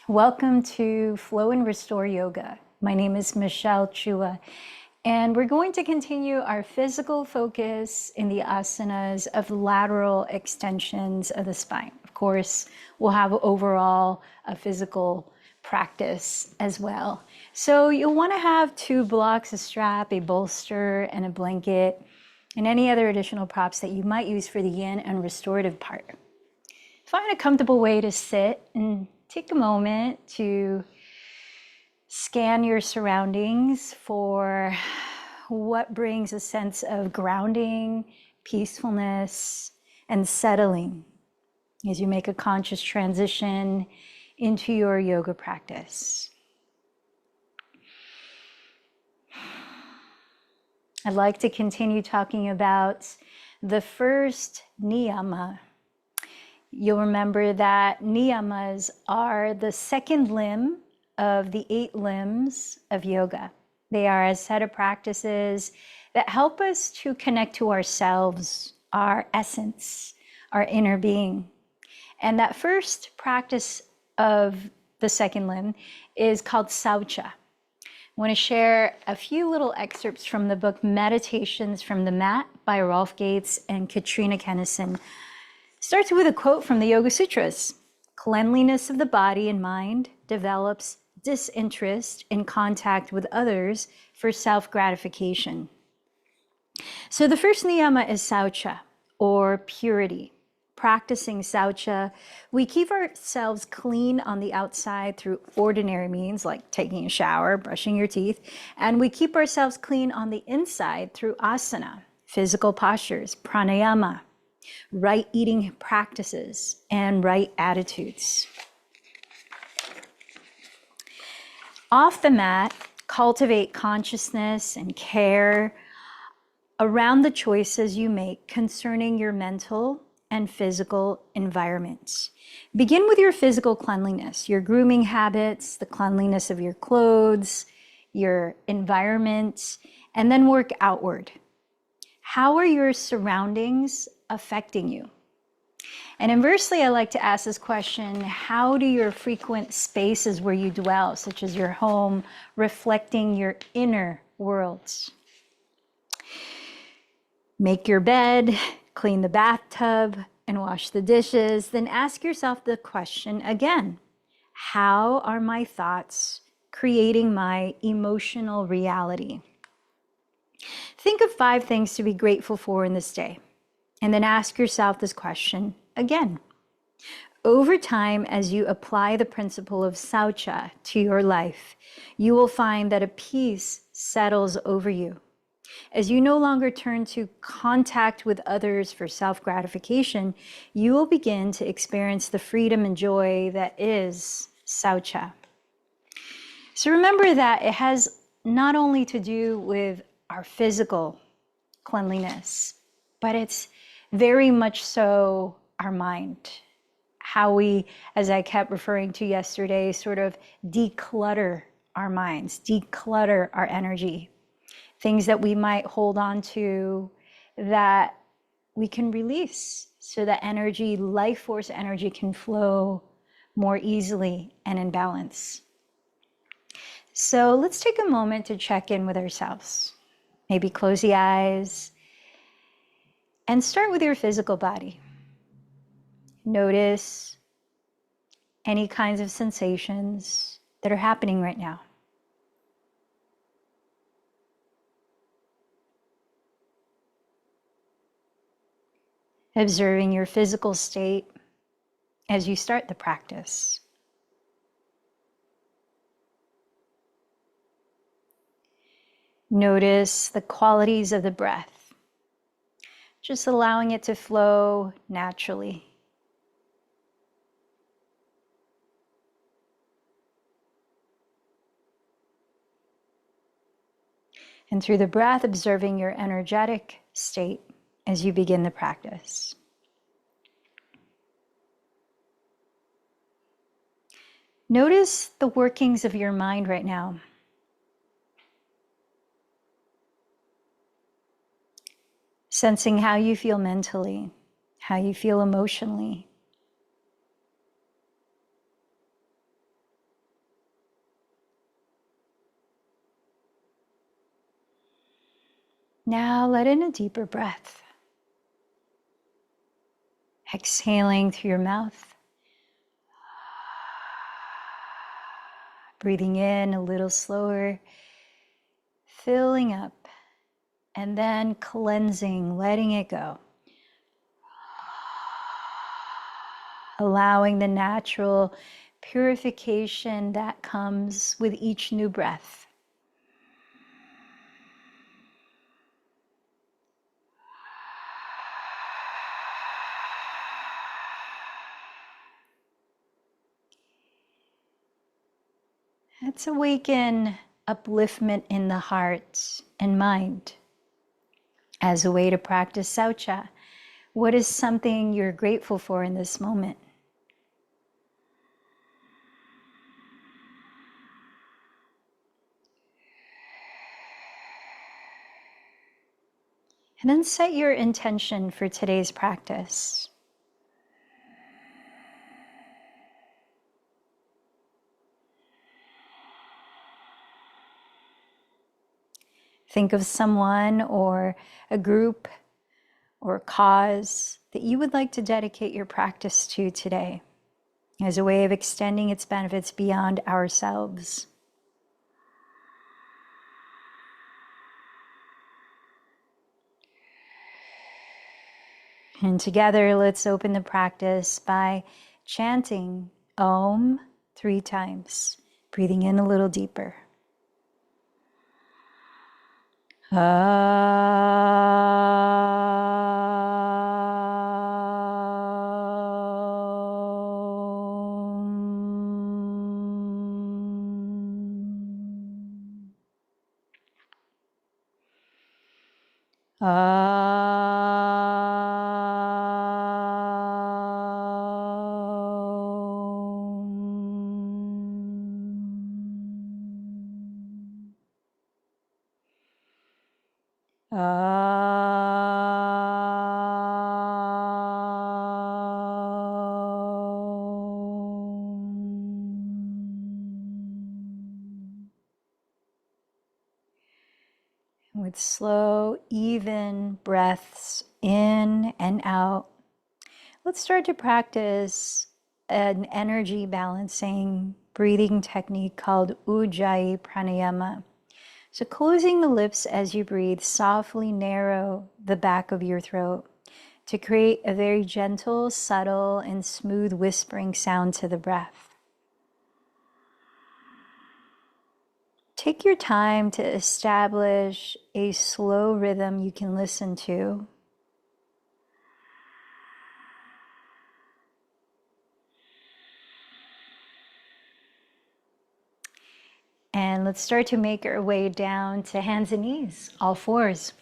Welcome to Flow and Restore Yoga. My name is Michelle Chua, and we're going to continue our physical focus in the asanas of lateral extensions of the spine. Of course, we'll have overall a physical practice as well. So you'll want to have 2 blocks, a strap, a bolster, and a blanket, and any other additional props that you might use for the yin and restorative part. Find a comfortable way to sit and take a moment to scan your surroundings for what brings a sense of grounding, peacefulness, and settling as you make a conscious transition into your yoga practice. I'd like to continue talking about the first niyama. You'll remember that niyamas are the second limb of the 8 limbs of yoga. They are a set of practices that help us to connect to ourselves, our essence, our inner being. And that first practice of the second limb is called Saucha. I want to share a few little excerpts from the book Meditations from the Mat by Rolf Gates and Katrina Kennison. Starts with a quote from the Yoga Sutras. Cleanliness of the body and mind develops disinterest in contact with others for self-gratification. So the first niyama is Saucha, or purity. Practicing Saucha, we keep ourselves clean on the outside through ordinary means like taking a shower, brushing your teeth, and we keep ourselves clean on the inside through asana, physical postures, pranayama, right eating practices, and right attitudes. Off the mat, cultivate consciousness and care around the choices you make concerning your mental and physical environments. Begin with your physical cleanliness, your grooming habits, the cleanliness of your clothes, your environment, and then work outward. How are your surroundings affecting you? And inversely, I like to ask this question, how do your frequent spaces where you dwell, such as your home, reflecting your inner worlds? Make your bed, clean the bathtub, and wash the dishes. Then ask yourself the question again, how are my thoughts creating my emotional reality? Think of 5 things to be grateful for in this day. And then ask yourself this question again. Over time, as you apply the principle of Saucha to your life, you will find that a peace settles over you. As you no longer turn to contact with others for self-gratification, you will begin to experience the freedom and joy that is Saucha. So remember that it has not only to do with our physical cleanliness, but it's very much so our mind. How we, as I kept referring to yesterday, sort of declutter our minds, declutter our energy. Things that we might hold on to that we can release so that energy, life force energy can flow more easily and in balance. So let's take a moment to check in with ourselves. Maybe close the eyes and start with your physical body. Notice any kinds of sensations that are happening right now. Observing your physical state as you start the practice. Notice the qualities of the breath, just allowing it to flow naturally. And through the breath, observing your energetic state as you begin the practice. Notice the workings of your mind right now. Sensing how you feel mentally, how you feel emotionally. Now let in a deeper breath. Exhaling through your mouth. Breathing in a little slower. Filling up. And then cleansing, letting it go. Allowing the natural purification that comes with each new breath. Let's awaken upliftment in the heart and mind as a way to practice saucha. What is something you're grateful for in this moment? And then set your intention for today's practice. Think of someone or a group or a cause that you would like to dedicate your practice to today as a way of extending its benefits beyond ourselves. And together, let's open the practice by chanting Om 3 times, breathing in a little deeper. With slow, even breaths in and out, let's start to practice an energy balancing breathing technique called Ujjayi Pranayama. So closing the lips as you breathe, softly narrow the back of your throat to create a very gentle, subtle, and smooth whispering sound to the breath. Take your time to establish a slow rhythm you can listen to. And let's start to make our way down to hands and knees, all fours.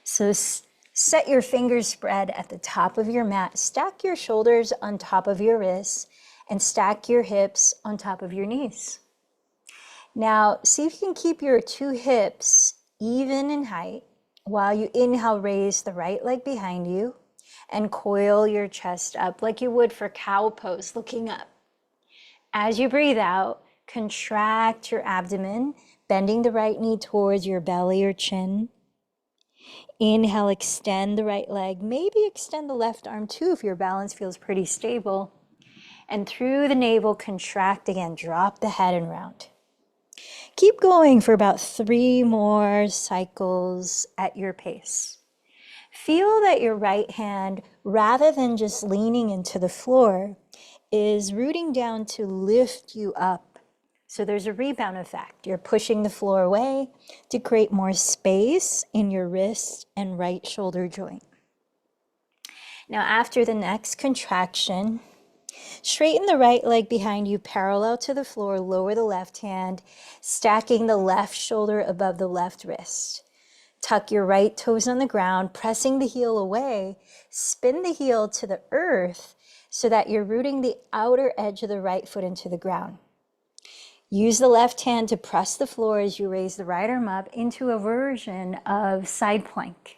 So set your fingers spread at the top of your mat. Stack your shoulders on top of your wrists and stack your hips on top of your knees. Now, see if you can keep your 2 hips even in height. While you inhale, raise the right leg behind you and coil your chest up like you would for cow pose, looking up. As you breathe out, contract your abdomen, bending the right knee towards your belly or chin. Inhale, extend the right leg. Maybe extend the left arm too if your balance feels pretty stable. And through the navel, contract again. Drop the head and round. Keep going for about 3 more cycles at your pace. Feel that your right hand, rather than just leaning into the floor, is rooting down to lift you up. So there's a rebound effect. You're pushing the floor away to create more space in your wrist and right shoulder joint. Now, after the next contraction, straighten the right leg behind you parallel to the floor, lower the left hand, stacking the left shoulder above the left wrist. Tuck your right toes on the ground, pressing the heel away, spin the heel to the earth so that you're rooting the outer edge of the right foot into the ground. Use the left hand to press the floor as you raise the right arm up into a version of side plank.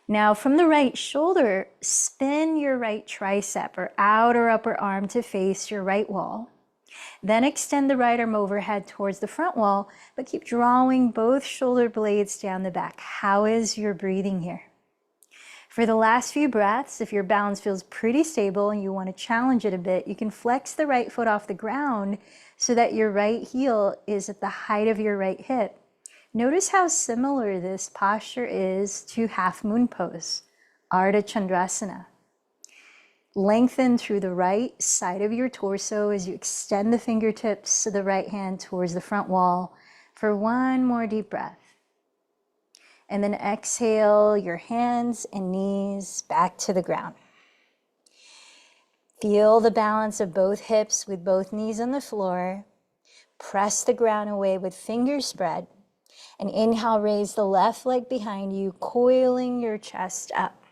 Now from the right shoulder, spin your right tricep or outer upper arm to face your right wall. Then extend the right arm overhead towards the front wall, but keep drawing both shoulder blades down the back. How is your breathing here? For the last few breaths, if your balance feels pretty stable and you want to challenge it a bit, you can flex the right foot off the ground so that your right heel is at the height of your right hip. Notice how similar this posture is to half moon pose, Ardha Chandrasana. Lengthen through the right side of your torso as you extend the fingertips of the right hand towards the front wall for one more deep breath. And then exhale your hands and knees back to the ground. Feel the balance of both hips with both knees on the floor. Press the ground away with fingers spread. And inhale, raise the left leg behind you, coiling your chest up.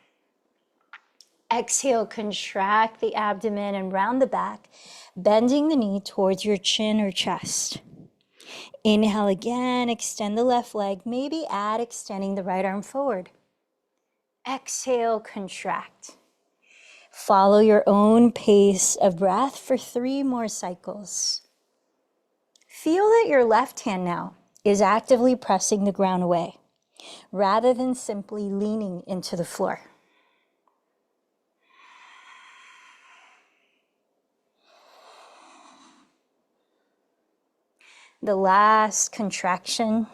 Exhale, contract the abdomen and round the back, bending the knee towards your chin or chest. Inhale again, extend the left leg, maybe add extending the right arm forward. Exhale, contract. Follow your own pace of breath for 3 more cycles. Feel that your left hand now is actively pressing the ground away, rather than simply leaning into the floor. The last contraction.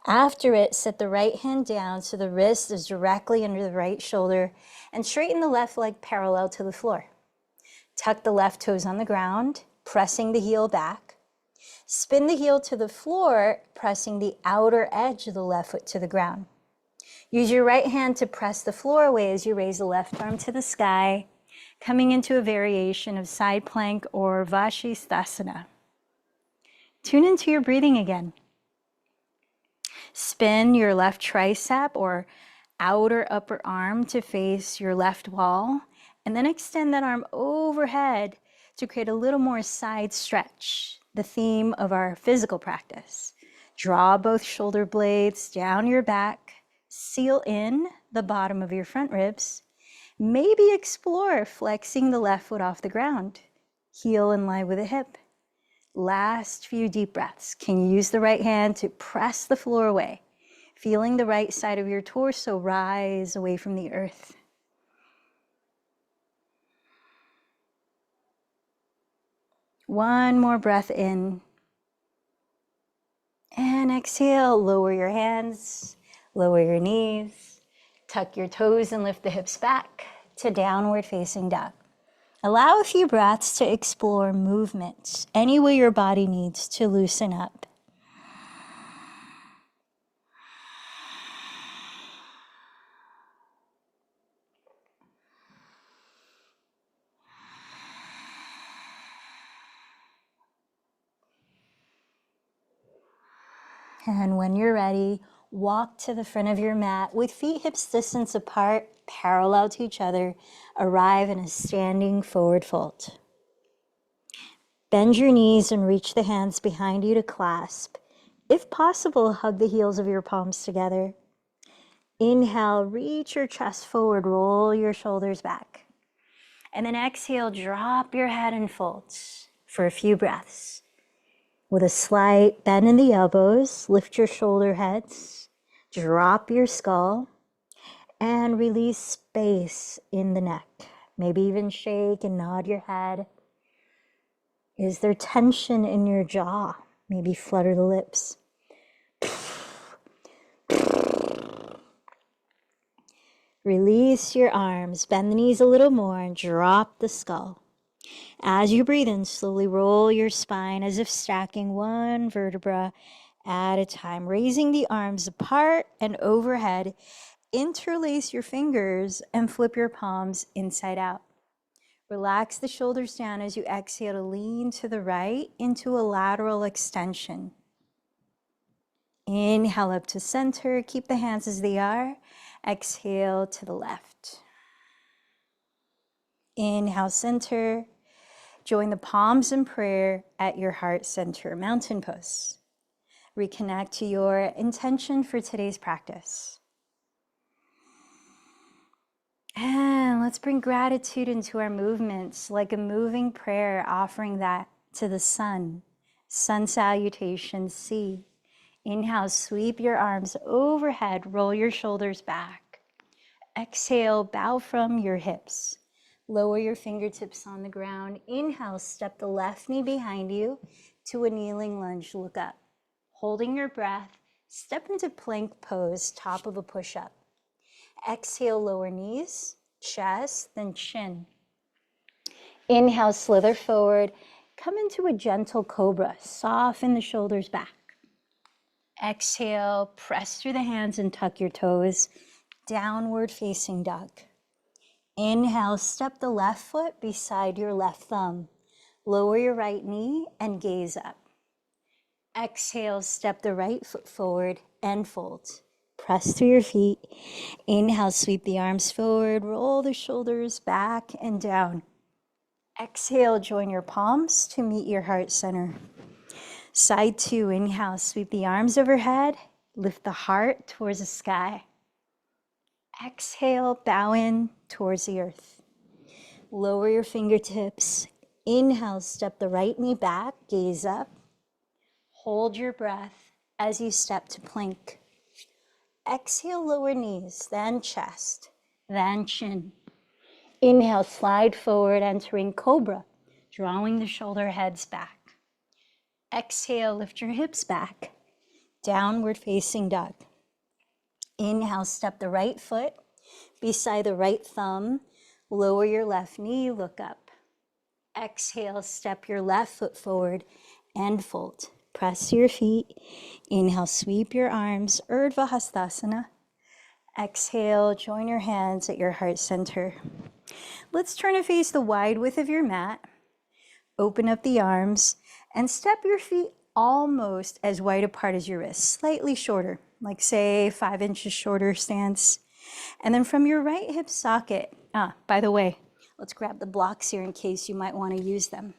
After it, set the right hand down so the wrist is directly under the right shoulder and straighten the left leg parallel to the floor. Tuck the left toes on the ground, pressing the heel back. Spin the heel to the floor, pressing the outer edge of the left foot to the ground. Use your right hand to press the floor away as you raise the left arm to the sky, coming into a variation of side plank or Vashisthasana. Tune into your breathing again. Spin your left tricep or outer upper arm to face your left wall, and then extend that arm overhead to create a little more side stretch, the theme of our physical practice. Draw both shoulder blades down your back, seal in the bottom of your front ribs. Maybe explore flexing the left foot off the ground, heel in line with the hip. Last few deep breaths. Can you use the right hand to press the floor away, feeling the right side of your torso rise away from the earth? One more breath in. And exhale, lower your hands, lower your knees, tuck your toes and lift the hips back to downward facing dog. Allow a few breaths to explore movements, any way your body needs to loosen up. And when you're ready, walk to the front of your mat with feet hips distance apart, parallel to each other. Arrive in a standing forward fold. Bend your knees and reach the hands behind you to clasp. If possible, hug the heels of your palms together. Inhale, reach your chest forward, roll your shoulders back. And then exhale, drop your head and fold for a few breaths. With a slight bend in the elbows, lift your shoulder heads, drop your skull, and release space in the neck. Maybe even shake and nod your head. Is there tension in your jaw? Maybe flutter the lips. Release your arms, bend the knees a little more, and drop the skull. As you breathe in, slowly roll your spine as if stacking one vertebra at a time, raising the arms apart and overhead. Interlace your fingers and flip your palms inside out. Relax the shoulders down as you exhale to lean to the right into a lateral extension. Inhale up to center, keep the hands as they are. Exhale to the left. Inhale, center. Join the palms in prayer at your heart center, mountain pose. Reconnect to your intention for today's practice. And let's bring gratitude into our movements, like a moving prayer, offering that to the sun. Sun salutation, C. Inhale, sweep your arms overhead, roll your shoulders back. Exhale, bow from your hips. Lower your fingertips on the ground. Inhale, step the left knee behind you to a kneeling lunge, look up. Holding your breath, step into plank pose, top of a push-up. Exhale, lower knees, chest, then chin. Inhale, slither forward. Come into a gentle cobra. Soften the shoulders back. Exhale, press through the hands and tuck your toes. Downward facing dog. Inhale, step the left foot beside your left thumb. Lower your right knee and gaze up. Exhale, step the right foot forward and fold. Press through your feet. Inhale, sweep the arms forward, roll the shoulders back and down. Exhale, join your palms to meet your heart center. Side two, inhale, sweep the arms overhead, lift the heart towards the sky. Exhale, bow in towards the earth. Lower your fingertips. Inhale, step the right knee back, gaze up. Hold your breath as you step to plank. Exhale, lower knees, then chest, then chin. Inhale, slide forward, entering cobra, drawing the shoulder heads back. Exhale, lift your hips back, downward facing dog. Inhale, step the right foot beside the right thumb, lower your left knee, look up. Exhale, step your left foot forward and fold. Press your feet. Inhale, sweep your arms, Urdhva Hastasana. Exhale, join your hands at your heart center. Let's turn to face the wide width of your mat. Open up the arms and step your feet almost as wide apart as your wrists, slightly shorter, like say 5 inches shorter stance. And then from your right hip socket, by the way, let's grab the blocks here in case you might want to use them.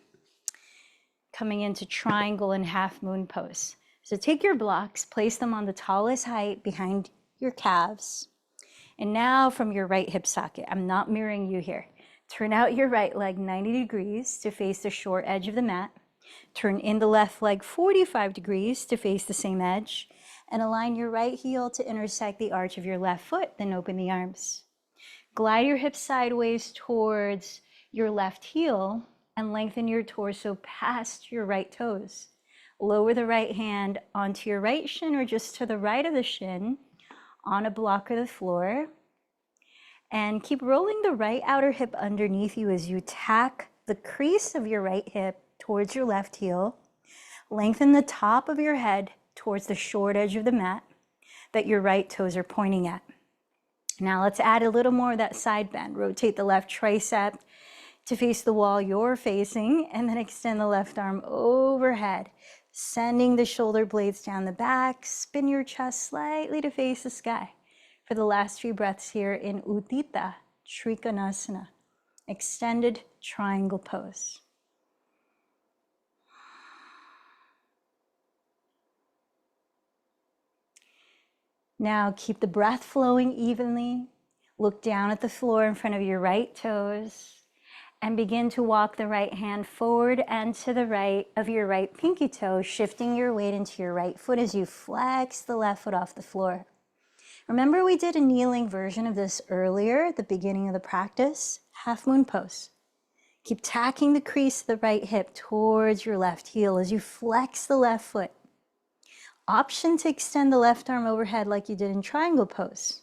Coming into triangle and half moon pose. So take your blocks, place them on the tallest height behind your calves. And now from your right hip socket, I'm not mirroring you here. Turn out your right leg 90 degrees to face the short edge of the mat. Turn in the left leg 45 degrees to face the same edge. And align your right heel to intersect the arch of your left foot, then open the arms. Glide your hips sideways towards your left heel and lengthen your torso past your right toes. Lower the right hand onto your right shin or just to the right of the shin on a block of the floor. And keep rolling the right outer hip underneath you as you tack the crease of your right hip towards your left heel. Lengthen the top of your head towards the short edge of the mat that your right toes are pointing at. Now let's add a little more of that side bend. Rotate the left tricep to face the wall you're facing, and then extend the left arm overhead, sending the shoulder blades down the back. Spin your chest slightly to face the sky. For the last few breaths here in Utthita Trikonasana, extended triangle pose. Now keep the breath flowing evenly. Look down at the floor in front of your right toes and begin to walk the right hand forward and to the right of your right pinky toe, shifting your weight into your right foot as you flex the left foot off the floor. Remember we did a kneeling version of this earlier at the beginning of the practice, half moon pose. Keep tacking the crease of the right hip towards your left heel as you flex the left foot. Option to extend the left arm overhead like you did in triangle pose.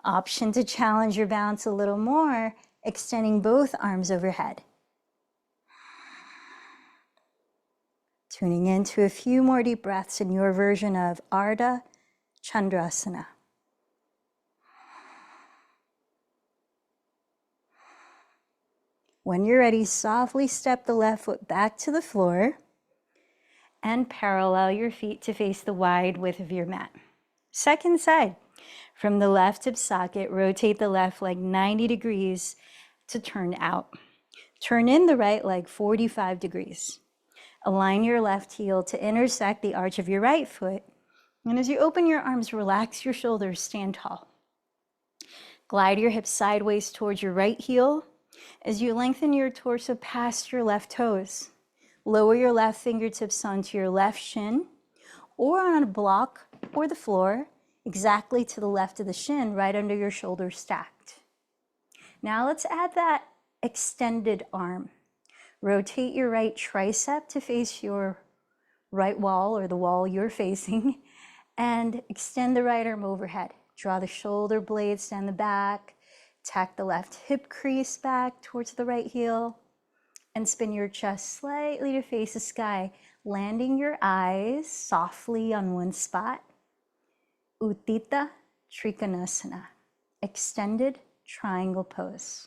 Option to challenge your balance a little more, extending both arms overhead. Tuning into a few more deep breaths in your version of Ardha Chandrasana. When you're ready, softly step the left foot back to the floor and parallel your feet to face the wide width of your mat. Second side. From the left hip socket, rotate the left leg 90 degrees to turn out. Turn in the right leg 45 degrees. Align your left heel to intersect the arch of your right foot. And as you open your arms, relax your shoulders, stand tall. Glide your hips sideways towards your right heel as you lengthen your torso past your left toes. Lower your left fingertips onto your left shin or on a block or the floor, exactly to the left of the shin, right under your shoulders stacked. Now let's add that extended arm. Rotate your right tricep to face your right wall or the wall you're facing and extend the right arm overhead. Draw the shoulder blades down the back, tack the left hip crease back towards the right heel, and spin your chest slightly to face the sky, landing your eyes softly on one spot. Utthita Trikonasana, extended triangle pose.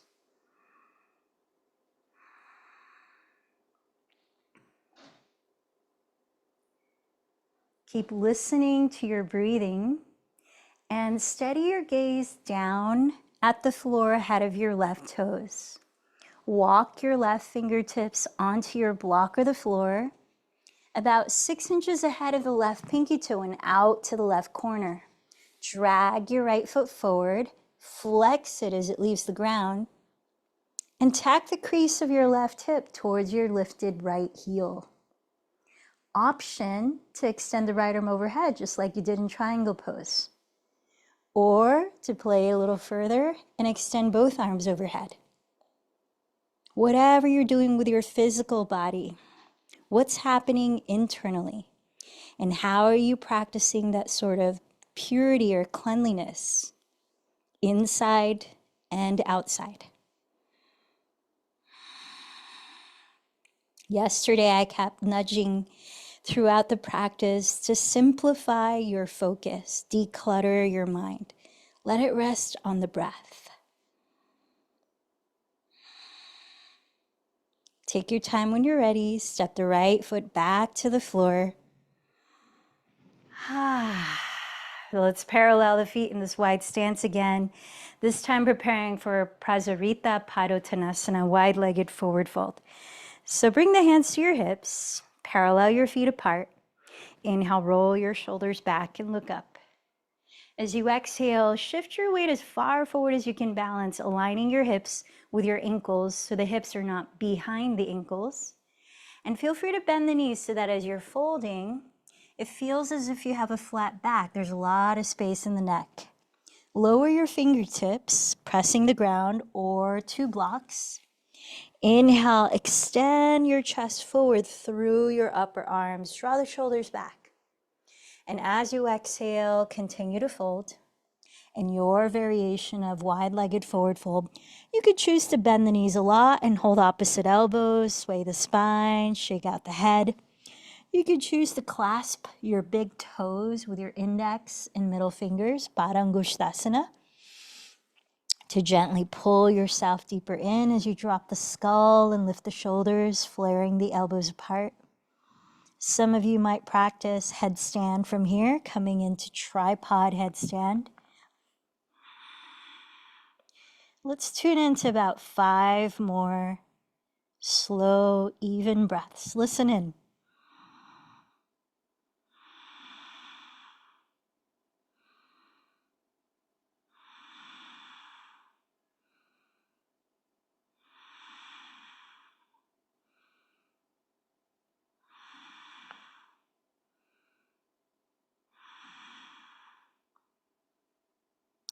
Keep listening to your breathing and steady your gaze down at the floor ahead of your left toes. Walk your left fingertips onto your block or the floor, about 6 inches ahead of the left pinky toe and out to the left corner. Drag your right foot forward, flex it as it leaves the ground, and tack the crease of your left hip towards your lifted right heel. Option to extend the right arm overhead, just like you did in triangle pose. Or to play a little further and extend both arms overhead. Whatever you're doing with your physical body, what's happening internally, and how are you practicing that sort of purity or cleanliness inside and outside? Yesterday, I kept nudging throughout the practice to simplify your focus, declutter your mind. Let it rest on the breath. Take your time when you're ready. Step the right foot back to the floor. Let's parallel the feet in this wide stance again. This time preparing for Prasarita Padottanasana, wide-legged forward fold. So bring the hands to your hips, parallel your feet apart. Inhale, roll your shoulders back and look up. As you exhale, shift your weight as far forward as you can balance, aligning your hips with your ankles so the hips are not behind the ankles. And feel free to bend the knees so that as you're folding, it feels as if you have a flat back. There's a lot of space in the neck. Lower your fingertips, pressing the ground or 2 blocks. Inhale, extend your chest forward through your upper arms. Draw the shoulders back. And as you exhale, continue to fold. In your variation of wide-legged forward fold, you could choose to bend the knees a lot and hold opposite elbows, sway the spine, shake out the head. You could choose to clasp your big toes with your index and middle fingers, Padangusthasana, to gently pull yourself deeper in as you drop the skull and lift the shoulders, flaring the elbows apart. Some of you might practice headstand from here, coming into tripod headstand. Let's tune into about 5 more slow, even breaths. Listen in.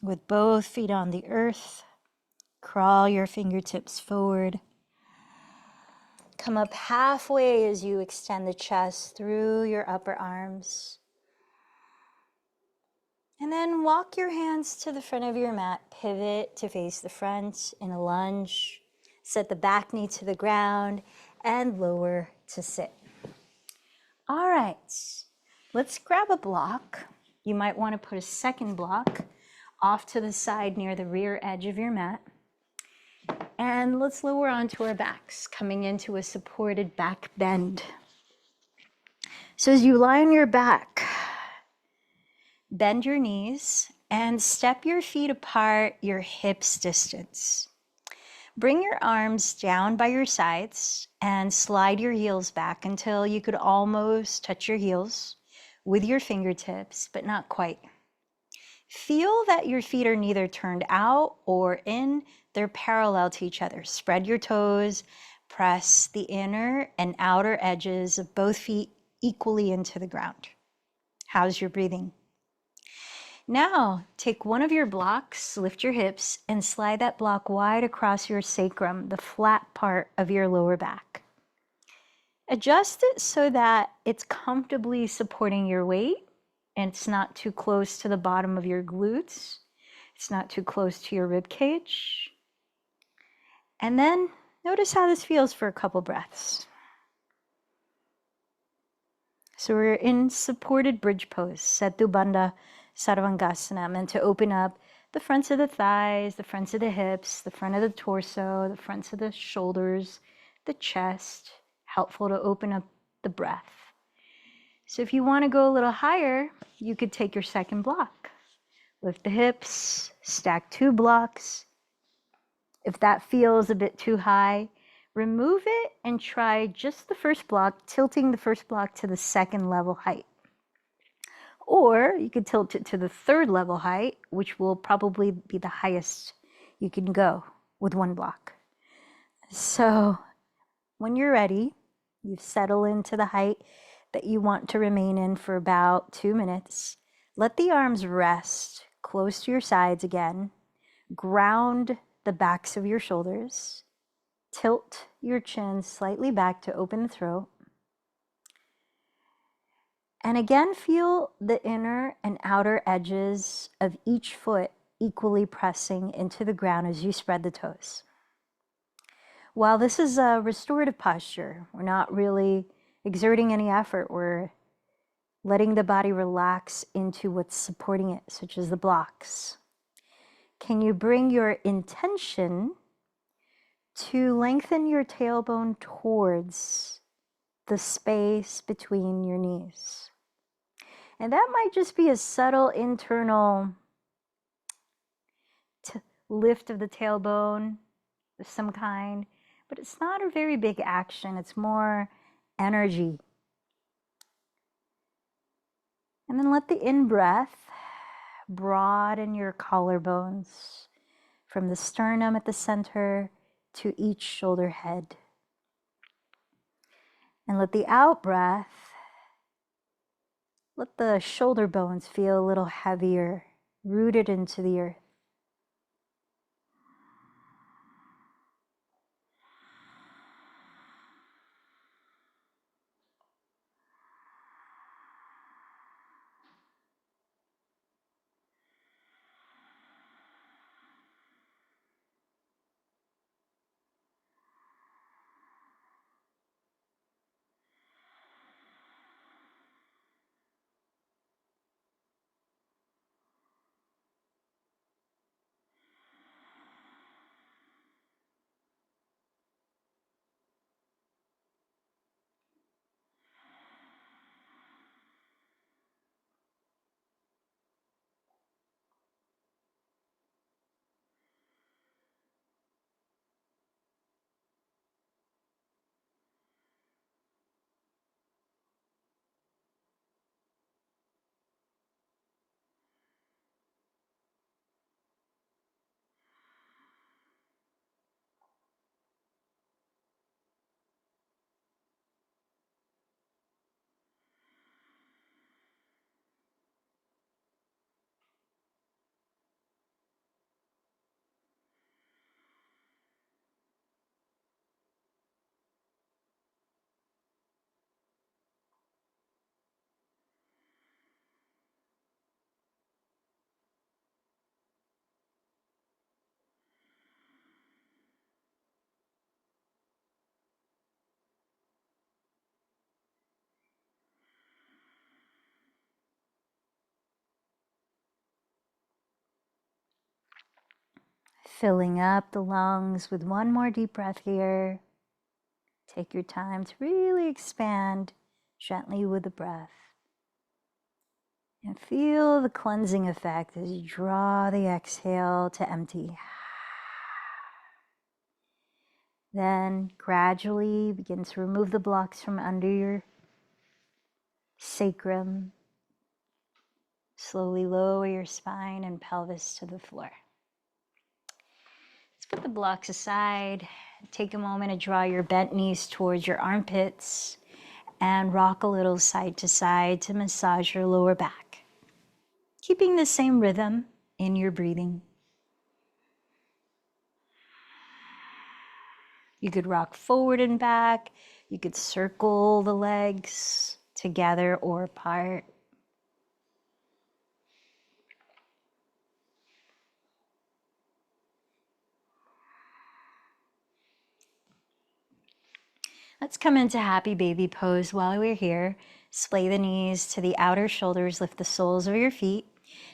With both feet on the earth, crawl your fingertips forward. Come up halfway as you extend the chest through your upper arms. And then walk your hands to the front of your mat. Pivot to face the front in a lunge. Set the back knee to the ground and lower to sit. All right, let's grab a block. You might want to put a second block off to the side near the rear edge of your mat. And let's lower onto our backs, coming into a supported back bend. So as you lie on your back, bend your knees and step your feet apart, your hips distance. Bring your arms down by your sides and slide your heels back until you could almost touch your heels with your fingertips, but not quite. Feel that your feet are neither turned out or in, they're parallel to each other. Spread your toes, press the inner and outer edges of both feet equally into the ground. How's your breathing? Now, take one of your blocks, lift your hips, and slide that block wide across your sacrum, the flat part of your lower back. Adjust it so that it's comfortably supporting your weight and it's not too close to the bottom of your glutes. It's not too close to your rib cage. And then notice how this feels for a couple breaths. So we're in supported bridge pose, Setu Bandha Sarvangasana, meant to open up the fronts of the thighs, the fronts of the hips, the front of the torso, the fronts of the shoulders, the chest, helpful to open up the breath. So if you want to go a little higher, you could take your second block. Lift the hips, stack 2 blocks. If that feels a bit too high, remove it and try just the first block, tilting the first block to the second level height. Or you could tilt it to the 3rd level height, which will probably be the highest you can go with 1 block. So when you're ready, you've settled into the height that you want to remain in for about 2 minutes. Let the arms rest close to your sides again. Ground the backs of your shoulders. Tilt your chin slightly back to open the throat. And again, feel the inner and outer edges of each foot equally pressing into the ground as you spread the toes. While this is a restorative posture, we're not really exerting any effort. We're letting the body relax into what's supporting it, such as the blocks. Can you bring your intention to lengthen your tailbone towards the space between your knees? And that might just be a subtle internal lift of the tailbone of some kind, but it's not a very big action. It's more energy. And then let the in-breath broaden your collarbones from the sternum at the center to each shoulder head. And let the out-breath, let the shoulder bones feel a little heavier, rooted into the earth. Filling up the lungs with one more deep breath here. Take your time to really expand gently with the breath. And feel the cleansing effect as you draw the exhale to empty. Then gradually begin to remove the blocks from under your sacrum. Slowly lower your spine and pelvis to the floor. Let's put the blocks aside. Take a moment to draw your bent knees towards your armpits and rock a little side to side to massage your lower back. Keeping the same rhythm in your breathing. You could rock forward and back. You could circle the legs together or apart. Let's come into happy baby pose while we're here. Splay the knees to the outer shoulders, lift the soles of your feet.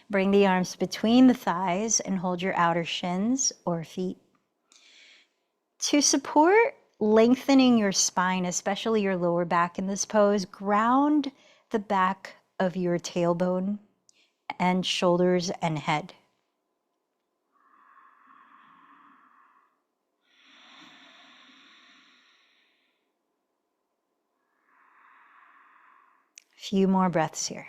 Bring the arms between the thighs and hold your outer shins or feet. To support lengthening your spine, especially your lower back in this pose, ground the back of your tailbone and shoulders and head. Few more breaths here.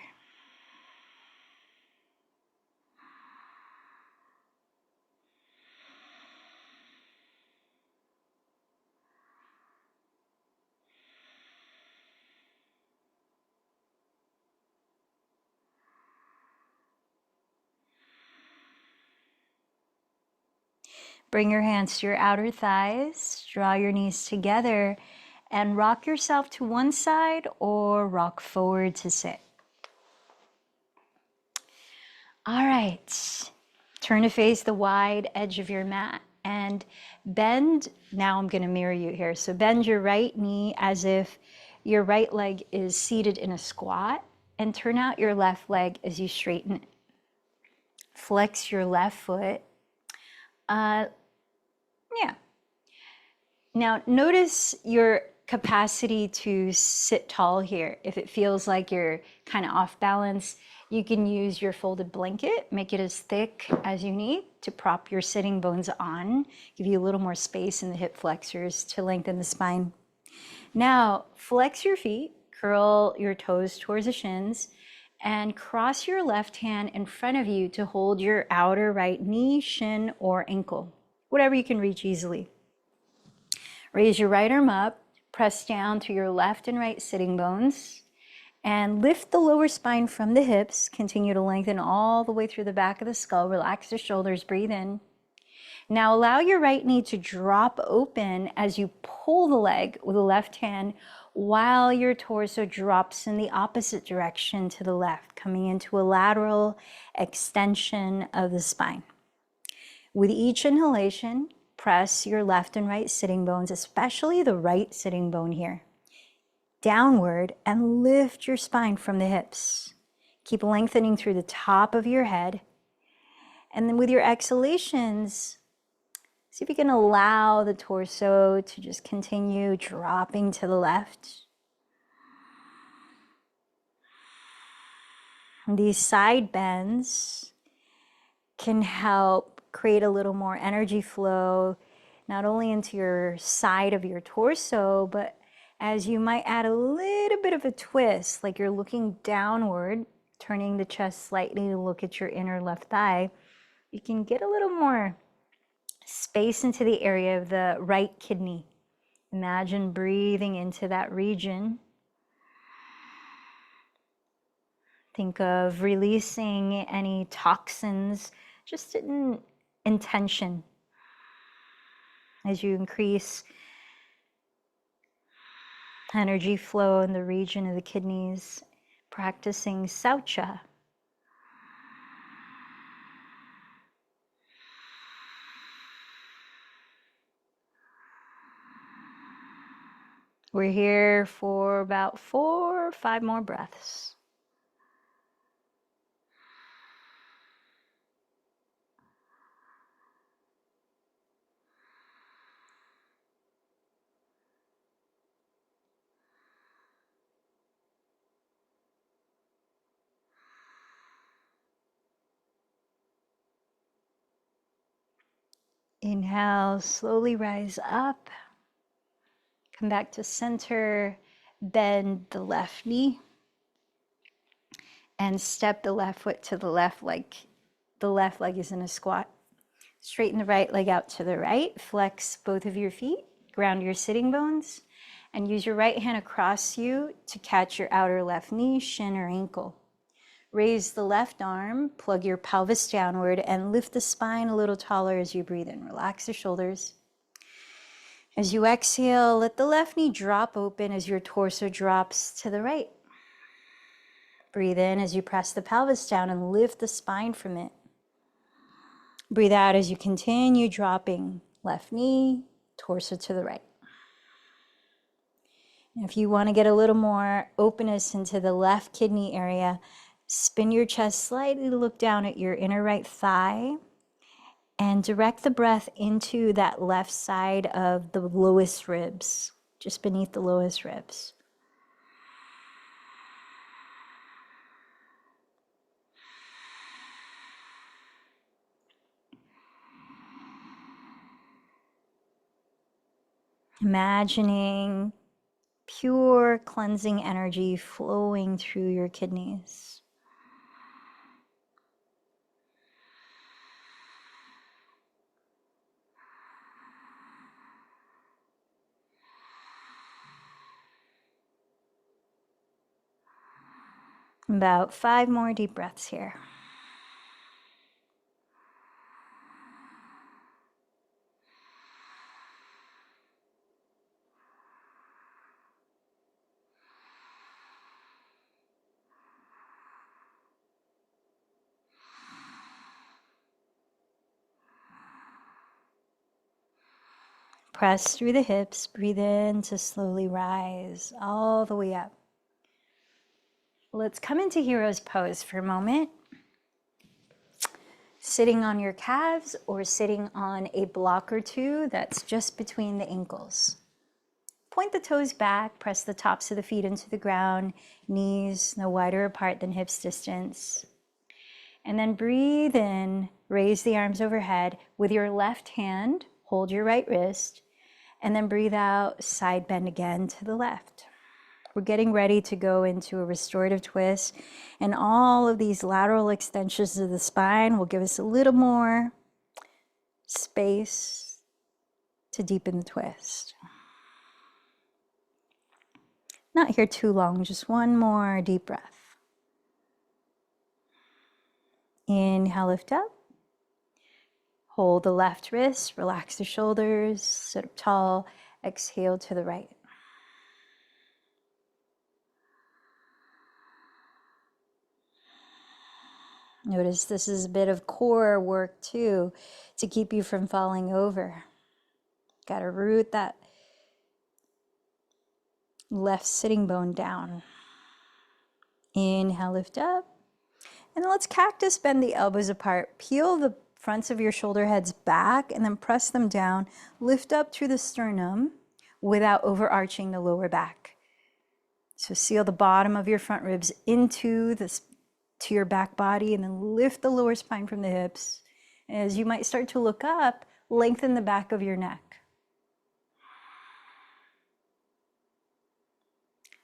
Bring your hands to your outer thighs, draw your knees together, and rock yourself to one side or rock forward to sit. All right, turn to face the wide edge of your mat and bend. Now I'm going to mirror you here. So bend your right knee as if your right leg is seated in a squat, and turn out your left leg as you straighten it. Flex your left foot. Yeah. Now notice your capacity to sit tall here. If it feels like you're kind of off balance, you can use your folded blanket, make it as thick as you need to prop your sitting bones on, give you a little more space in the hip flexors to lengthen the spine. Now flex your feet, curl your toes towards the shins, and cross your left hand in front of you to hold your outer right knee, shin, or ankle, whatever you can reach easily. Raise your right arm up, press down through your left and right sitting bones, and lift the lower spine from the hips. Continue to lengthen all the way through the back of the skull. Relax the shoulders, breathe in. Now allow your right knee to drop open as you pull the leg with the left hand while your torso drops in the opposite direction to the left, coming into a lateral extension of the spine. With each inhalation, press your left and right sitting bones, especially the right sitting bone here, downward, and lift your spine from the hips. Keep lengthening through the top of your head. And then with your exhalations, see if you can allow the torso to just continue dropping to the left. And these side bends can help create a little more energy flow, not only into your side of your torso, but as you might add a little bit of a twist, like you're looking downward, turning the chest slightly to look at your inner left thigh, you can get a little more space into the area of the right kidney. Imagine breathing into that region. Think of releasing any toxins, just in intention. As you increase energy flow in the region of the kidneys, practicing saucha. We're here for about 4 or 5 more breaths. Inhale, slowly rise up. Come back to center, bend the left knee. And step the left foot to the left like the left leg is in a squat. Straighten the right leg out to the right. Flex both of your feet. Ground your sitting bones. And use your right hand across you to catch your outer left knee, shin, or ankle. Raise the left arm, plug your pelvis downward, and lift the spine a little taller as you breathe in. Relax the shoulders. As you exhale, let the left knee drop open as your torso drops to the right. Breathe in as you press the pelvis down and lift the spine from it. Breathe out as you continue dropping left knee, torso to the right. And if you want to get a little more openness into the left kidney area, spin your chest slightly to look down at your inner right thigh and direct the breath into that left side of the lowest ribs, just beneath the lowest ribs. Imagining pure cleansing energy flowing through your kidneys. About 5 more deep breaths here. Press through the hips, breathe in to slowly rise all the way up. Let's come into hero's pose for a moment. Sitting on your calves or sitting on a block or two that's just between the ankles. Point the toes back, press the tops of the feet into the ground, knees no wider apart than hips distance. And then breathe in, raise the arms overhead. With your left hand, hold your right wrist, and then breathe out, side bend again to the left. We're getting ready to go into a restorative twist, and all of these lateral extensions of the spine will give us a little more space to deepen the twist. Not here too long, just one more deep breath. Inhale, lift up. Hold the left wrist, relax the shoulders, sit up tall, exhale to the right. Notice this is a bit of core work too, to keep you from falling over. Got to root that left sitting bone down. Inhale, lift up. And let's cactus bend the elbows apart. Peel the fronts of your shoulder heads back and then press them down. Lift up through the sternum without overarching the lower back. So seal the bottom of your front ribs into to your back body, and then lift the lower spine from the hips. As you might start to look up, lengthen the back of your neck.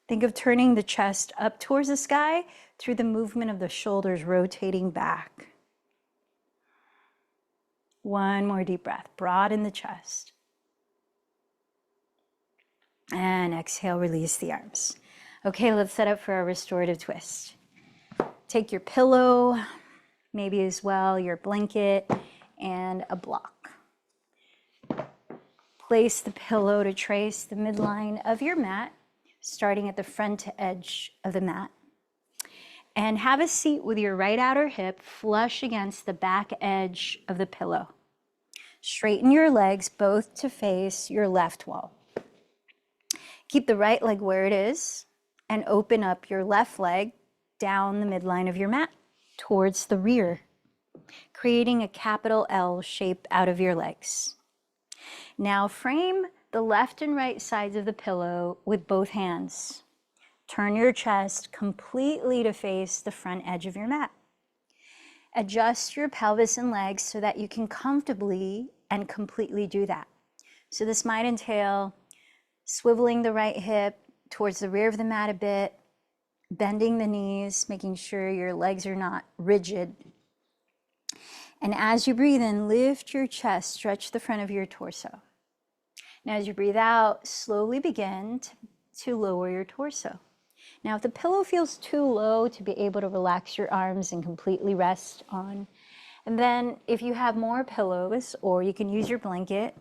Think of turning the chest up towards the sky through the movement of the shoulders rotating back. One more deep breath. Broaden the chest. And exhale, release the arms. Okay, let's set up for our restorative twist. Take your pillow, maybe as well your blanket, and a block. Place the pillow to trace the midline of your mat, starting at the front edge of the mat. And have a seat with your right outer hip flush against the back edge of the pillow. Straighten your legs both to face your left wall. Keep the right leg where it is and open up your left leg down the midline of your mat towards the rear, creating a capital L shape out of your legs. Now frame the left and right sides of the pillow with both hands. Turn your chest completely to face the front edge of your mat. Adjust your pelvis and legs so that you can comfortably and completely do that. So this might entail swiveling the right hip towards the rear of the mat a bit, bending the knees, making sure your legs are not rigid. And as you breathe in, lift your chest, stretch the front of your torso. Now, as you breathe out, slowly begin to lower your torso. Now, if the pillow feels too low to be able to relax your arms and completely rest on, and then if you have more pillows, or you can use your blanket,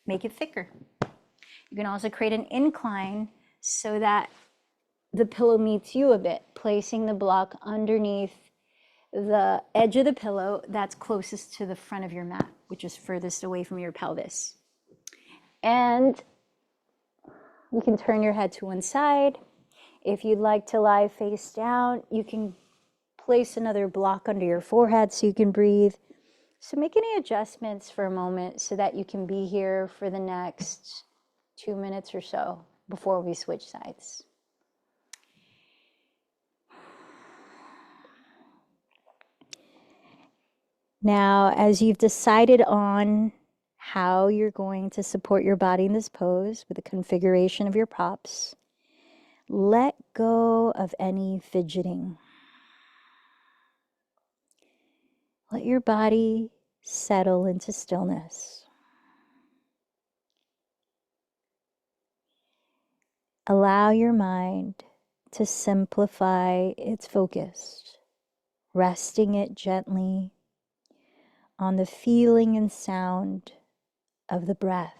make it thicker. You can also create an incline so that the pillow meets you a bit, placing the block underneath the edge of the pillow that's closest to the front of your mat, which is furthest away from your pelvis. And you can turn your head to one side. If you'd like to lie face down, you can place another block under your forehead so you can breathe. So make any adjustments for a moment so that you can be here for the next 2 minutes or so before we switch sides. Now, as you've decided on how you're going to support your body in this pose with the configuration of your props, let go of any fidgeting. Let your body settle into stillness. Allow your mind to simplify its focus, resting it gently on the feeling and sound of the breath.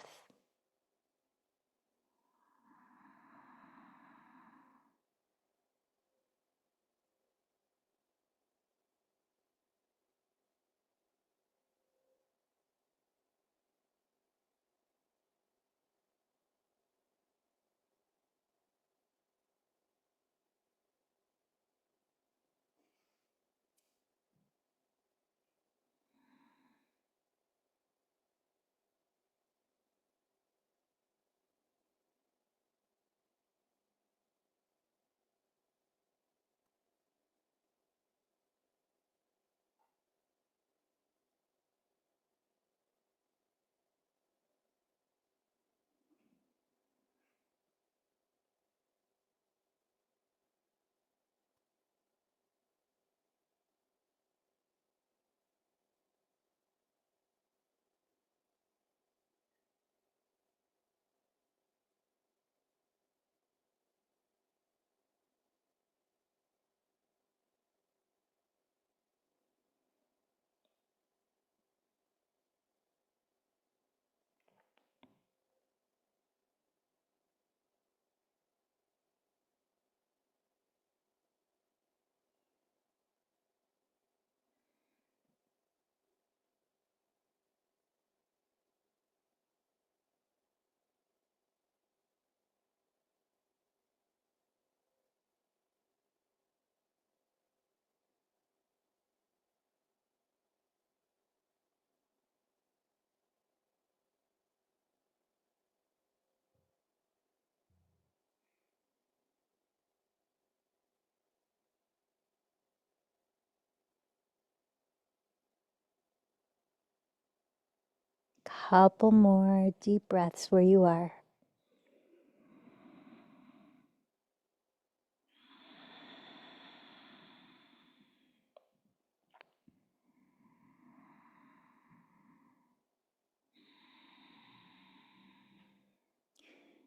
Couple more deep breaths where you are.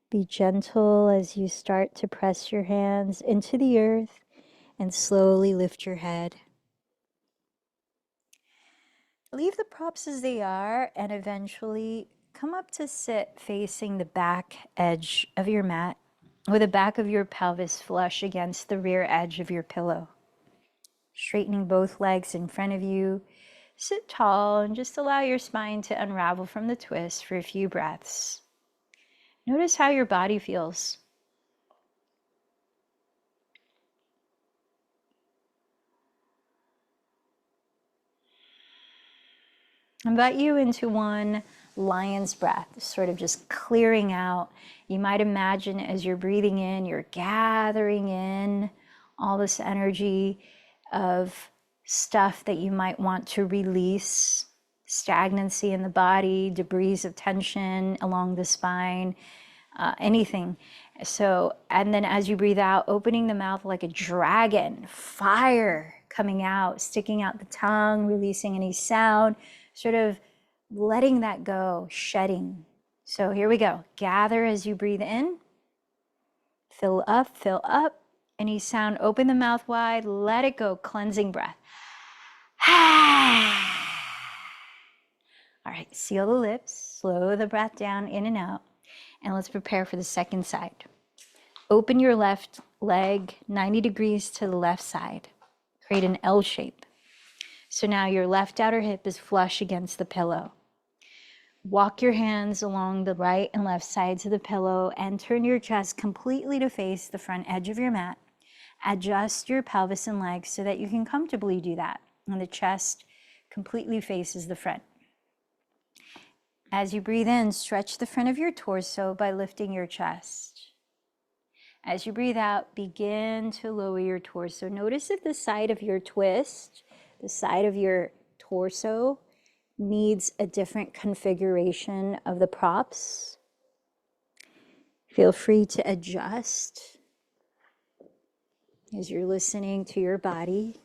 Be gentle as you start to press your hands into the earth and slowly lift your head. Leave the props as they are and eventually come up to sit facing the back edge of your mat with the back of your pelvis flush against the rear edge of your pillow. Straightening both legs in front of you, sit tall and just allow your spine to unravel from the twist for a few breaths. Notice how your body feels. Invite you into one lion's breath, sort of just clearing out. You might imagine as you're breathing in, you're gathering in all this energy of stuff that you might want to release, stagnancy in the body, debris of tension along the spine, anything. So, and then as you breathe out, opening the mouth like a dragon, fire coming out, sticking out the tongue, releasing any sound, sort of letting that go, shedding. So here we go. Gather as you breathe in, fill up, fill up. Any sound, open the mouth wide, let it go, cleansing breath. All right, seal the lips, slow the breath down, in and out. And let's prepare for the second side. Open your left leg 90 degrees to the left side. Create an L shape. So now your left outer hip is flush against the pillow. Walk your hands along the right and left sides of the pillow and turn your chest completely to face the front edge of your mat. Adjust your pelvis and legs so that you can comfortably do that. And the chest completely faces the front. As you breathe in, stretch the front of your torso by lifting your chest. As you breathe out, begin to lower your torso. Notice if the side of your twist, the side of your torso, needs a different configuration of the props. Feel free to adjust as you're listening to your body.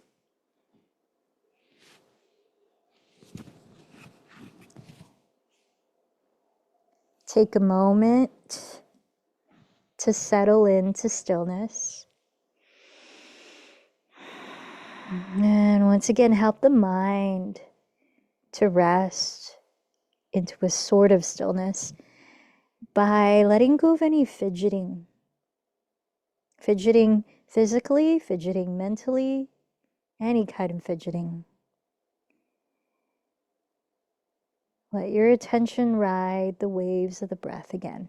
Take a moment to settle into stillness. And once again, help the mind to rest into a sort of stillness by letting go of any fidgeting. Fidgeting physically, fidgeting mentally, any kind of fidgeting. Let your attention ride the waves of the breath again.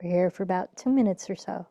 We're here for about 2 minutes or so.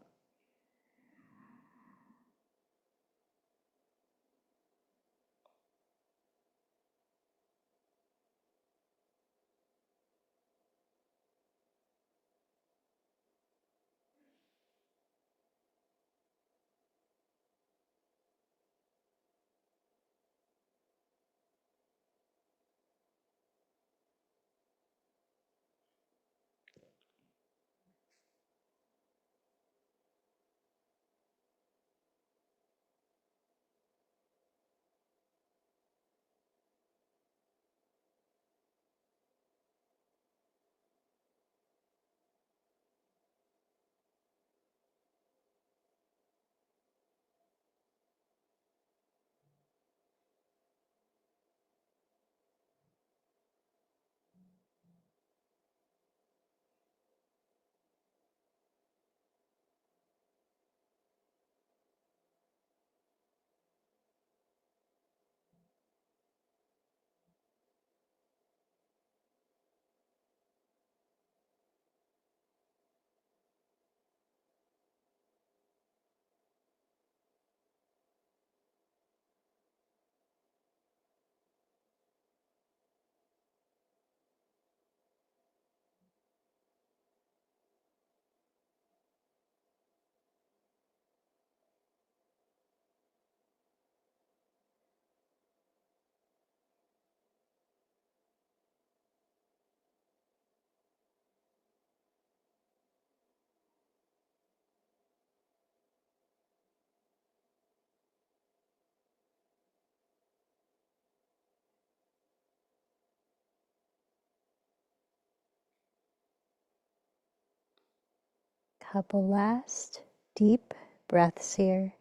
Couple last deep breaths here.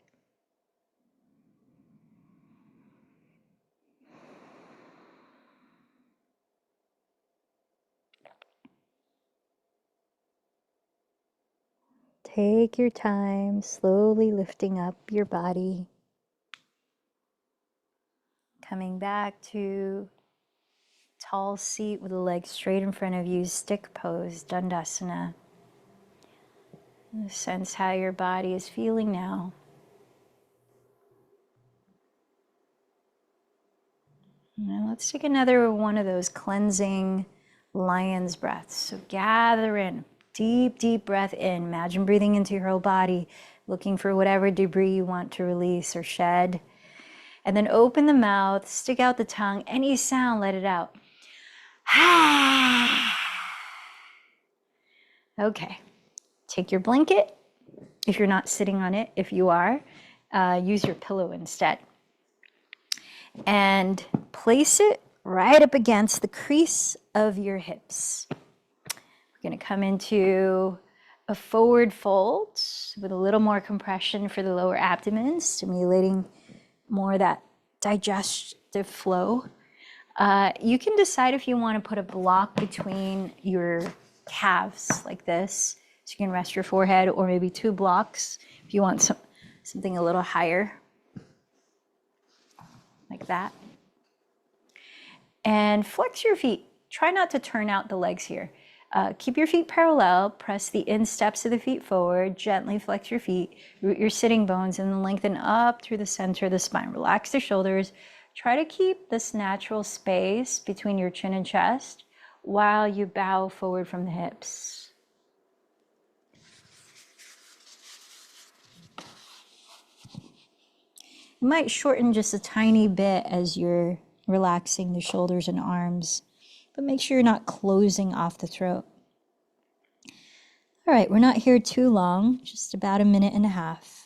Take your time, slowly lifting up your body. Coming back to tall seat with the legs straight in front of you, stick pose, Dandasana. Sense how your body is feeling now. Now let's take another one of those cleansing lion's breaths. So gather in, deep, deep breath in. Imagine breathing into your whole body, looking for whatever debris you want to release or shed. And then open the mouth, stick out the tongue, any sound, let it out. Okay, take your blanket. If you're not sitting on it, if you are, use your pillow instead. And place it right up against the crease of your hips. We're going to come into a forward fold with a little more compression for the lower abdomen, stimulating more of that digestive flow. You can decide if you want to put a block between your calves like this, so you can rest your forehead, or maybe 2 blocks if you want something a little higher, like that. And flex your feet. Try not to turn out the legs here. Keep your feet parallel, press the insteps of the feet forward, gently flex your feet, root your sitting bones, and then lengthen up through the center of the spine. Relax the shoulders. Try to keep this natural space between your chin and chest while you bow forward from the hips. You might shorten just a tiny bit as you're relaxing the shoulders and arms, but make sure you're not closing off the throat. All right, we're not here too long, just about 1.5 minutes.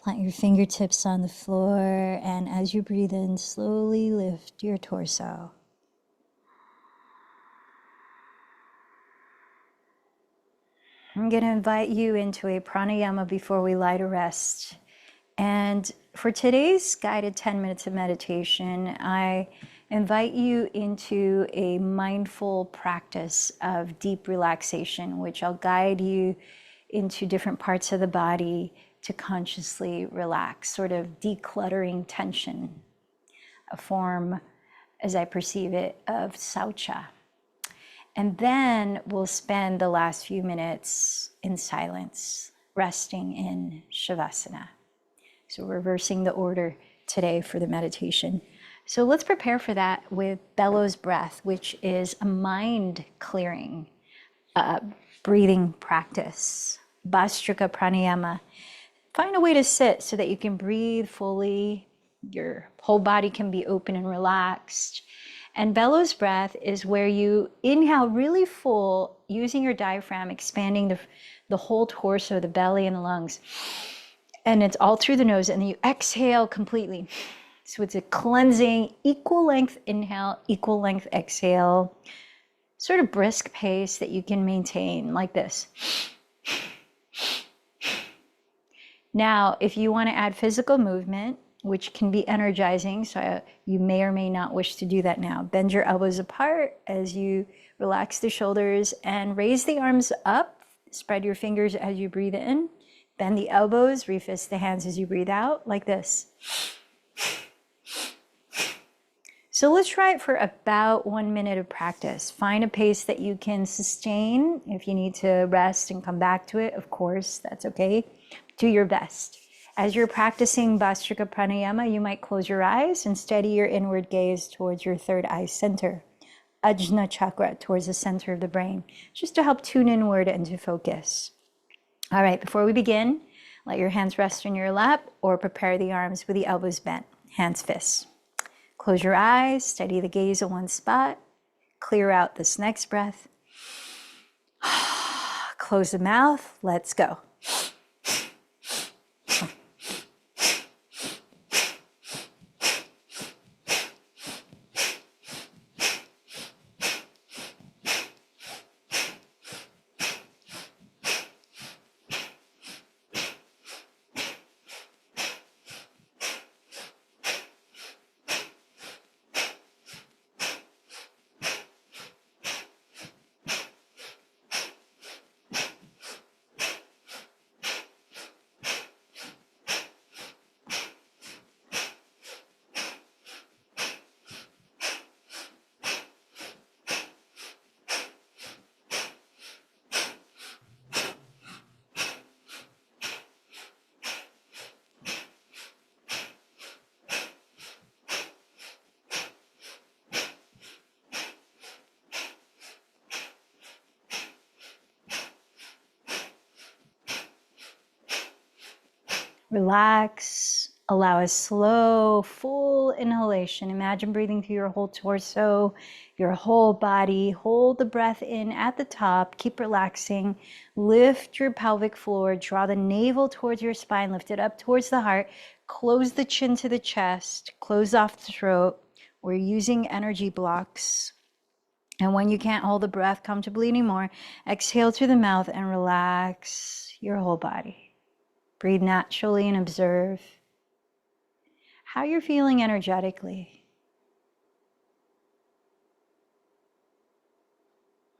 Plant your fingertips on the floor, and as you breathe in, slowly lift your torso. I'm going to invite you into a pranayama before we lie to rest. And for today's guided 10 minutes of meditation, I invite you into a mindful practice of deep relaxation, which I'll guide you into different parts of the body to consciously relax, sort of decluttering tension, a form, as I perceive it, of saucha. And then we'll spend the last few minutes in silence, resting in Shavasana. So we're reversing the order today for the meditation. So let's prepare for that with bellows breath, which is a mind clearing breathing practice. Bhastrika pranayama. Find a way to sit so that you can breathe fully. Your whole body can be open and relaxed. And bellows breath is where you inhale really full, using your diaphragm, expanding the whole torso, the belly and the lungs. And it's all through the nose, and then you exhale completely. So it's a cleansing, equal length inhale, equal length exhale, sort of brisk pace that you can maintain like this. Now, if you want to add physical movement, which can be energizing, so you may or may not wish to do that now. Bend your elbows apart as you relax the shoulders and raise the arms up. Spread your fingers as you breathe in. Bend the elbows, refist the hands as you breathe out, like this. So let's try it for about 1 minute of practice. Find a pace that you can sustain. If you need to rest and come back to it, of course, that's okay. Do your best. As you're practicing Bhastrika Pranayama, you might close your eyes and steady your inward gaze towards your third eye center, Ajna chakra, towards the center of the brain, just to help tune inward and to focus. All right, before we begin, let your hands rest in your lap or prepare the arms with the elbows bent, hands fists. Close your eyes, steady the gaze on one spot, clear out this next breath. Close the mouth, let's go. Relax, allow a slow, full inhalation. Imagine breathing through your whole torso, your whole body. Hold the breath in at the top, keep relaxing. Lift your pelvic floor, draw the navel towards your spine, lift it up towards the heart. Close the chin to the chest, close off the throat. We're using energy blocks. And when you can't hold the breath comfortably anymore, exhale through the mouth and relax your whole body. Breathe naturally and observe how you're feeling energetically.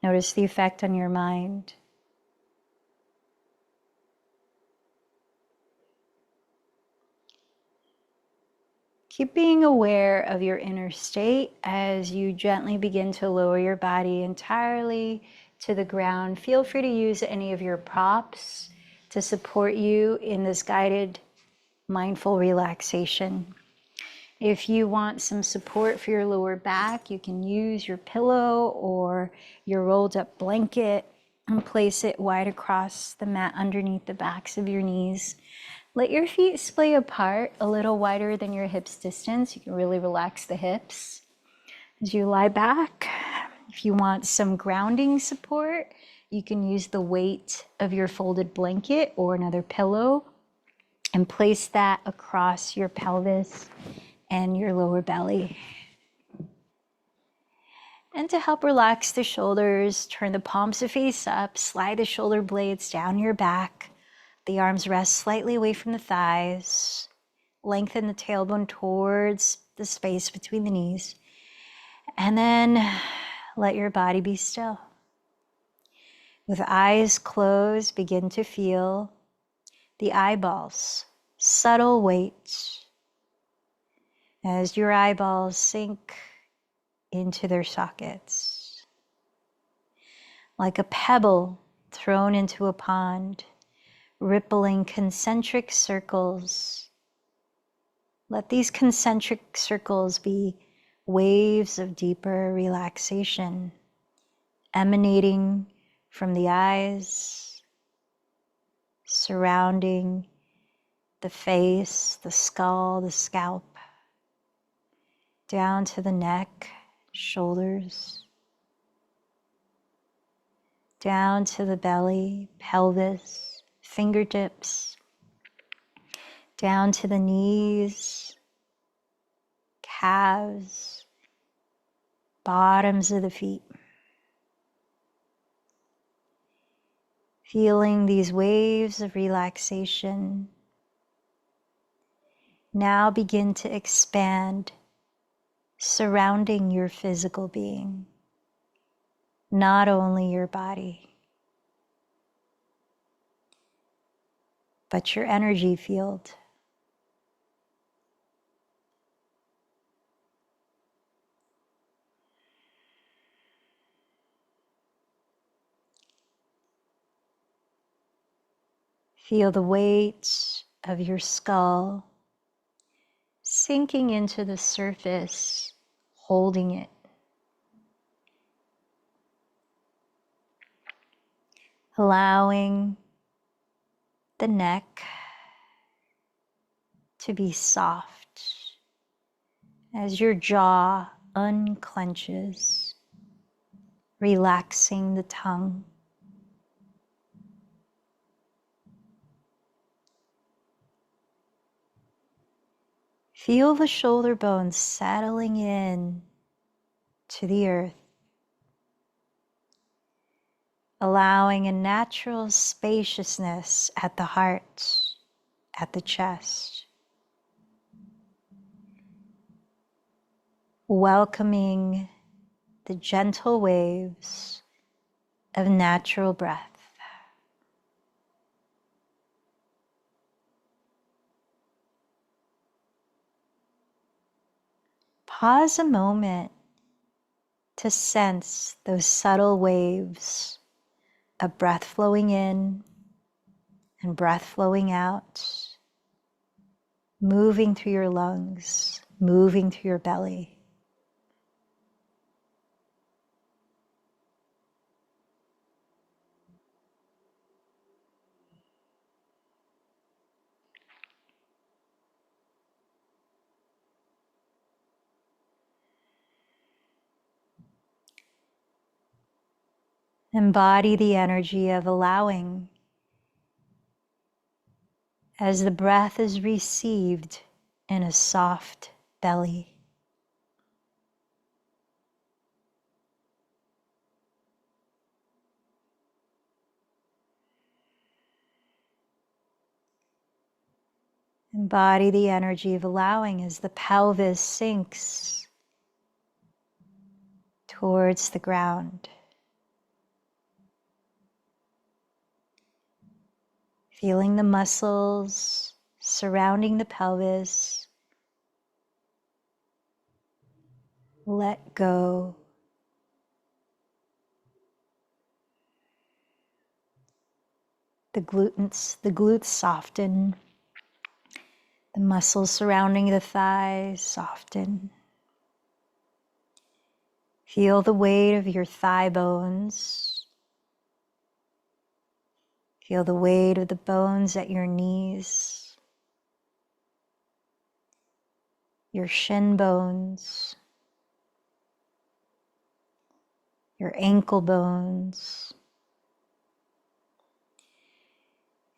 Notice the effect on your mind. Keep being aware of your inner state as you gently begin to lower your body entirely to the ground. Feel free to use any of your props to support you in this guided mindful relaxation. If you want some support for your lower back, you can use your pillow or your rolled up blanket and place it wide across the mat underneath the backs of your knees. Let your feet splay apart a little wider than your hips distance. You can really relax the hips as you lie back. If you want some grounding support, you can use the weight of your folded blanket or another pillow and place that across your pelvis and your lower belly. And to help relax the shoulders, turn the palms to face up, slide the shoulder blades down your back. The arms rest slightly away from the thighs. Lengthen the tailbone towards the space between the knees. And then let your body be still. With eyes closed, begin to feel the eyeballs, subtle weight, as your eyeballs sink into their sockets. Like a pebble thrown into a pond, rippling concentric circles. Let these concentric circles be waves of deeper relaxation, emanating from the eyes, surrounding the face, the skull, the scalp, down to the neck, shoulders, down to the belly, pelvis, fingertips, down to the knees, calves, bottoms of the feet. Feeling these waves of relaxation now begin to expand, surrounding your physical being, not only your body, but your energy field. Feel the weight of your skull, sinking into the surface, holding it. Allowing the neck to be soft as your jaw unclenches, relaxing the tongue. Feel the shoulder bones settling in to the earth, allowing a natural spaciousness at the heart, at the chest. Welcoming the gentle waves of natural breath. Pause a moment to sense those subtle waves of breath flowing in and breath flowing out, moving through your lungs, moving through your belly. Embody the energy of allowing as the breath is received in a soft belly. Embody the energy of allowing as the pelvis sinks towards the ground. Feeling the muscles surrounding the pelvis. Let go. The glutes soften. The muscles surrounding the thighs soften. Feel the weight of your thigh bones. Feel the weight of the bones at your knees, your shin bones, your ankle bones,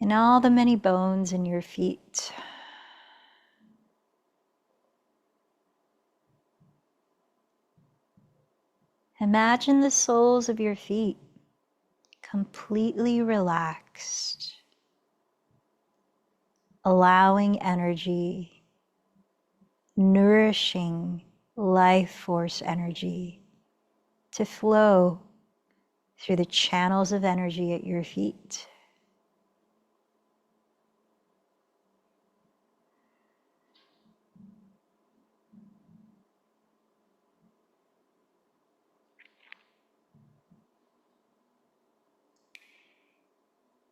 and all the many bones in your feet. Imagine the soles of your feet completely relaxed, allowing energy, nourishing life force energy to flow through the channels of energy at your feet.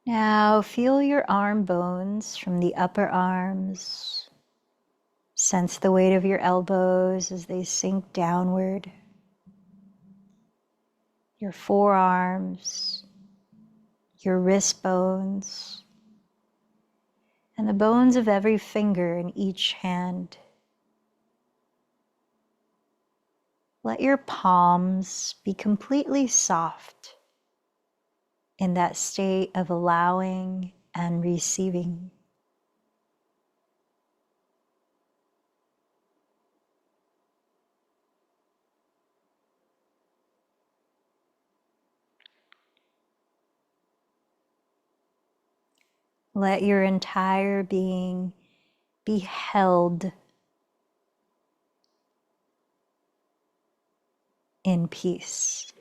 Now feel your arm bones from the upper arms. Sense the weight of your elbows as they sink downward. Your forearms, your wrist bones, and the bones of every finger in each hand. Let your palms be completely soft in that state of allowing and receiving. Let your entire being be held in peace.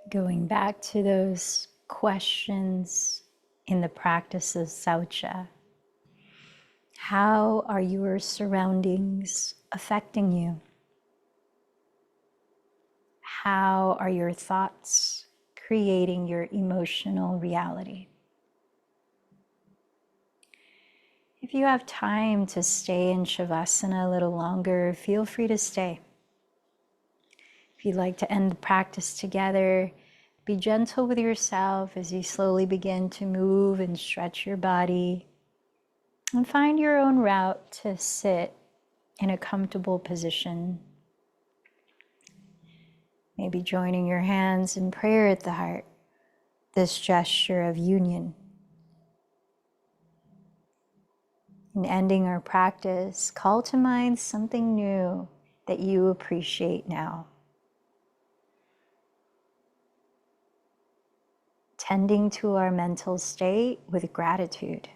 Going back to those questions in the practice of Saucha. How are your surroundings affecting you? How are your thoughts creating your emotional reality? If you have time to stay in Shavasana a little longer, feel free to stay. If you'd like to end the practice together, be gentle with yourself as you slowly begin to move and stretch your body, and find your own route to sit in a comfortable position. Maybe joining your hands in prayer at the heart, this gesture of union. In ending our practice, call to mind something new that you appreciate now. Tending to our mental state with gratitude.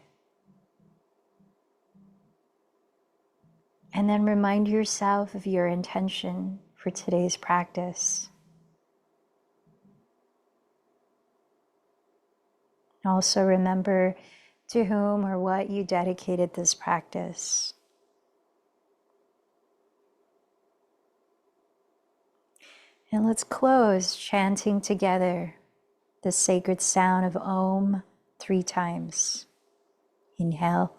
And then remind yourself of your intention for today's practice. Also remember to whom or what you dedicated this practice. And let's close chanting together the sacred sound of Om 3 times. Inhale.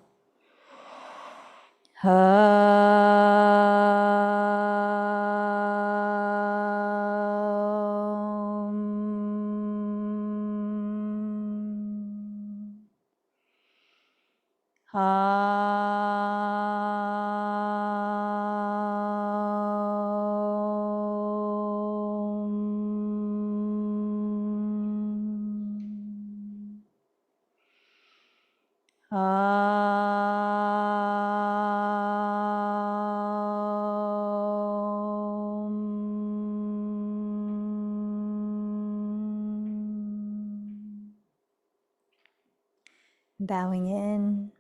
Bowing in,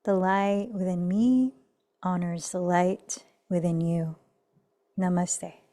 the light within me honors the light within you. Namaste.